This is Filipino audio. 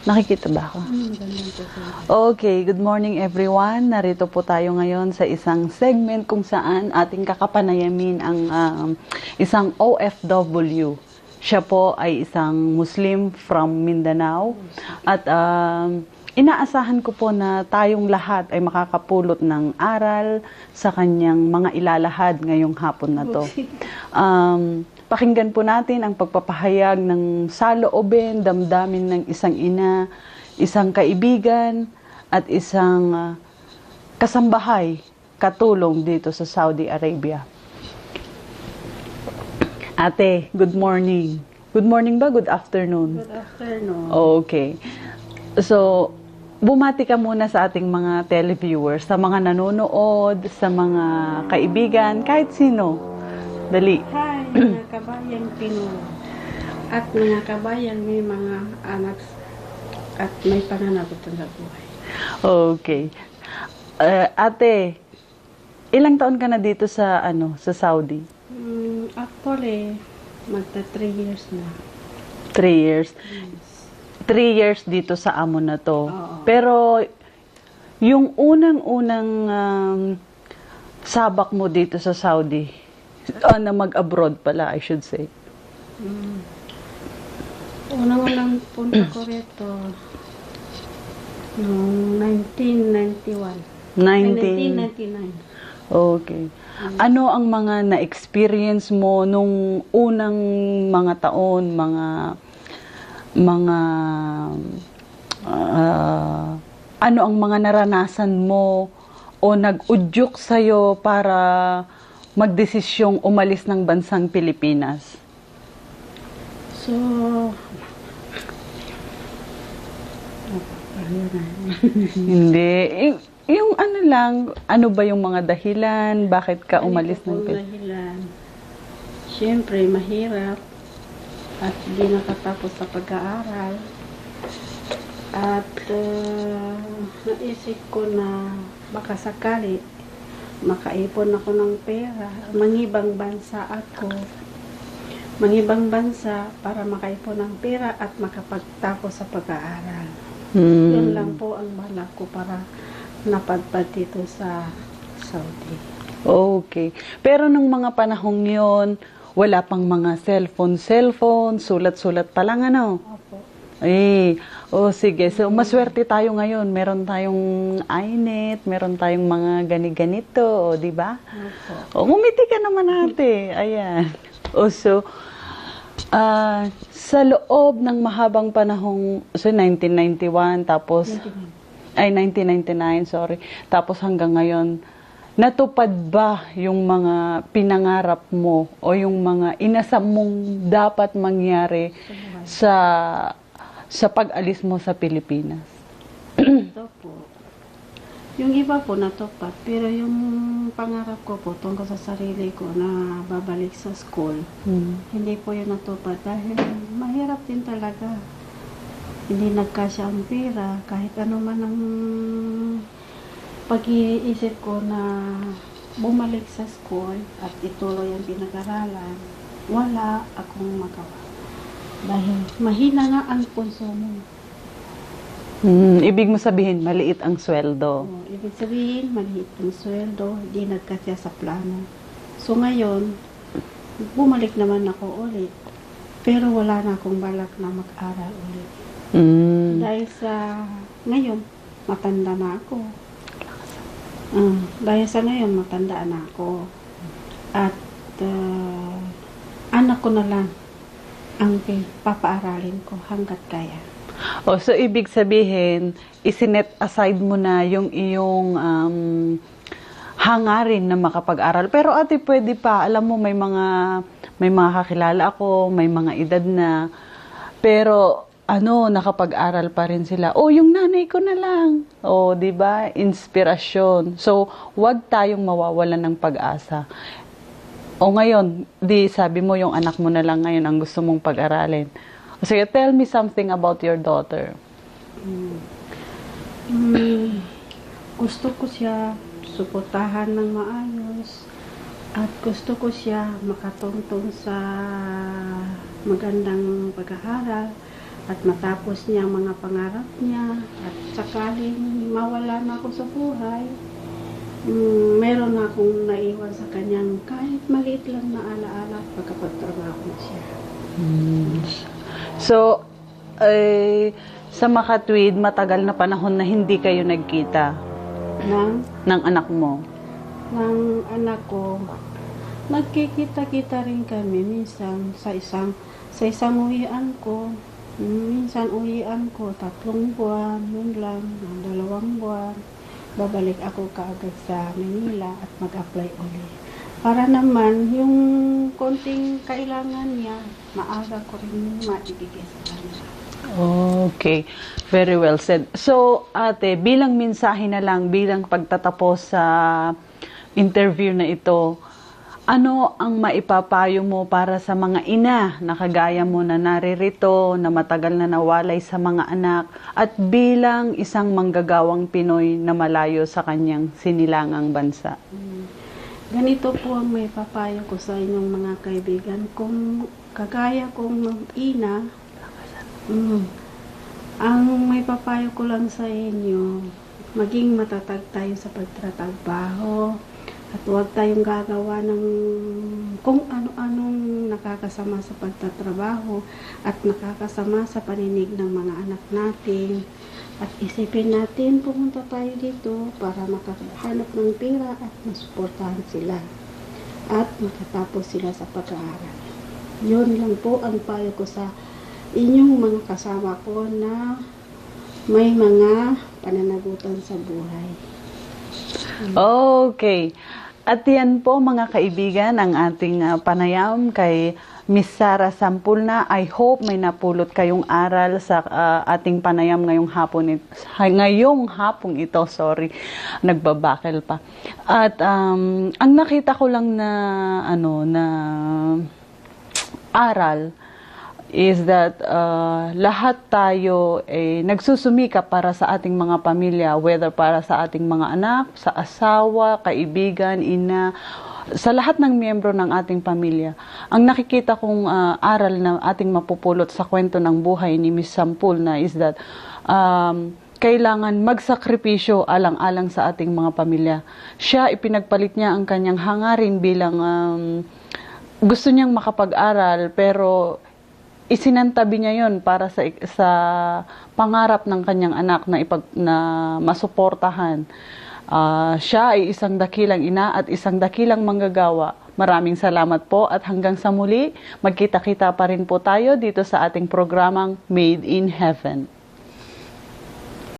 Nakikita ba ako? Okay, good morning everyone. Narito po tayo ngayon sa isang segment kung saan ating kakapanayamin ang isang OFW. Siya po ay isang Muslim from Mindanao at inaasahan ko po na tayong lahat ay makakapulot ng aral sa kanyang mga ilalahad ngayong hapon na to. Pakinggan po natin ang pagpapahayag ng saloobin, damdamin ng isang ina, isang kaibigan, at isang kasambahay, katulong dito sa Saudi Arabia. Ate, good morning. Good morning ba? Good afternoon? Good afternoon. Okay. So, bumati ka muna sa ating mga televiewers, sa mga nanonood, sa mga kaibigan, kahit sino. Dali. Hi, mga kabayang Pinoy. At mga kabayang may mga anak at may pananagot sa buhay. Okay. Ate, ilang taon ka na dito sa sa Saudi? Actually, magta 3 years na. 3 years. Yes. 3 years dito sa amo na to. Oo. Pero yung unang-unang sabak mo dito sa Saudi, na mag-abroad pala, I should say. Unang-unang punta ko rito noong 1991. 1999. Okay. Ano ang mga na-experience mo nung unang mga taon, ano ang mga naranasan mo o nag-udyok sa'yo para magdesisyong umalis ng bansang Pilipinas? So, Hindi. Yung ano lang, ano ba yung mga dahilan? Bakit ka umalis ng Pilipinas? dahilan. Siyempre, mahirap at hindi nakatapos sa pag-aaral. At naisip ko na baka sakali makaipon ako ng pera, mangibang bansa ako. Mangibang bansa para makaipon ng pera at makapagtapos sa pag-aaral. Yun lang po ang balak ko para napadpad dito sa Saudi. Okay. Pero nung mga panahong yon, wala pang mga cellphone, sulat-sulat pa lang Opo. Sige. So, maswerte tayo ngayon. Meron tayong iNet, meron tayong mga gani-ganito, di ba? Opo. Ngumiti ka naman ate. Ayan. Sa loob ng mahabang panahong, 1991, tapos, 1999, sorry. Tapos hanggang ngayon, natupad ba yung mga pinangarap mo o yung mga inasam mong dapat mangyari sa pag-alis mo sa Pilipinas? Ito po. Yung iba po natupad, pero yung pangarap ko po tungkol sa sarili ko na babalik sa school, hindi po yun natupad dahil mahirap din talaga. Hindi nagkasya ang pera, kahit ano man ang pag-iisip ko na bumalik sa school at ituloy ang pinag-aralan, wala akong magawa. Dahil mahina nga ang konsumo. Ibig mo sabihin, maliit ang sweldo. Ibig sabihin, maliit ang sweldo, hindi nagkasya sa plano. So ngayon, bumalik naman ako ulit. Pero wala na akong balak na mag-aral ulit. Dahil sa ngayon, matanda na ako. Dahil sa ngayon, matanda na ako. At anak ko na lang ang papaaralin ko hanggat kaya. So ibig sabihin, isinet aside mo na yung iyong hangarin na makapag-aral. Pero ate, pwede pa. Alam mo, may mga kakilala ako, may mga edad na. Pero nakapag-aral pa rin sila. Yung nanay ko na lang. 'Di ba? Inspirasyon. So, 'wag tayong mawawalan ng pag-asa. Ngayon, sabi mo yung anak mo na lang ngayon ang gusto mong pag-aralin. Sige, tell me something about your daughter. Gusto ko siya suportahan ng maayos at gusto ko siya makatungtong sa magandang pag-aaral at matapos niya ang mga pangarap niya at sakaling mawala na ako sa buhay, meron akong naiwan sa kanyang kahit maliit lang na alaala pagkapagtrabaho siya. So, sa Makatwid, matagal na panahon na hindi kayo nagkita ng anak mo. Ng anak ko, nagkikita-kita rin kami minsan sa isang uwian ko. Minsan uwian ko 3 buwan, yun lang, 2 buwan. Babalik ako kaagad sa Manila at mag-apply ulit. Para naman, yung konting kailangan niya, maaga ko rin maibigay sa kanya. Okay, very well said. So, ate, bilang mensahe na lang, bilang pagtatapos sa interview na ito, ano ang maipapayo mo para sa mga ina na kagaya mo na naririto, na matagal na nawalay sa mga anak, at bilang isang manggagawang Pinoy na malayo sa kanyang sinilangang bansa? Ganito po ang may papayo ko sa inyong mga kaibigan. Kung kagaya kong ina, ang may papayo ko lang sa inyo, maging matatag tayo sa pagtatrabaho at huwag tayong gagawa ng kung ano-anong nakakasama sa pagtatrabaho at nakakasama sa paninig ng mga anak natin. At isipin natin, pumunta tayo dito para makahanap ng pera at masuportahan sila at makatapos sila sa pag-aaral. Yun lang po ang payo ko sa inyong mga kasama ko na may mga pananagutan sa buhay. Okay. At yan po mga kaibigan, ang ating panayam kay Miss Sara Sampulna. I hope may napulot kayong aral sa ating panayam ngayong hapong ito, nagbabakil pa. At ang nakita ko lang na aral is that lahat tayo nagsusumika para sa ating mga pamilya, whether para sa ating mga anak, sa asawa, kaibigan, ina, sa lahat ng miyembro ng ating pamilya. Ang nakikita kong aral na ating mapupulot sa kwento ng buhay ni Miss Sampulna is that kailangan magsakripisyo alang-alang sa ating mga pamilya. Siya, ipinagpalit niya ang kanyang hangarin bilang gusto niyang makapag-aral, pero isinantabi niya yon para sa pangarap ng kanyang anak na masuportahan. Siya ay isang dakilang ina at isang dakilang manggagawa. Maraming salamat po at hanggang sa muli, magkita-kita pa rin po tayo dito sa ating programang Made in Heaven.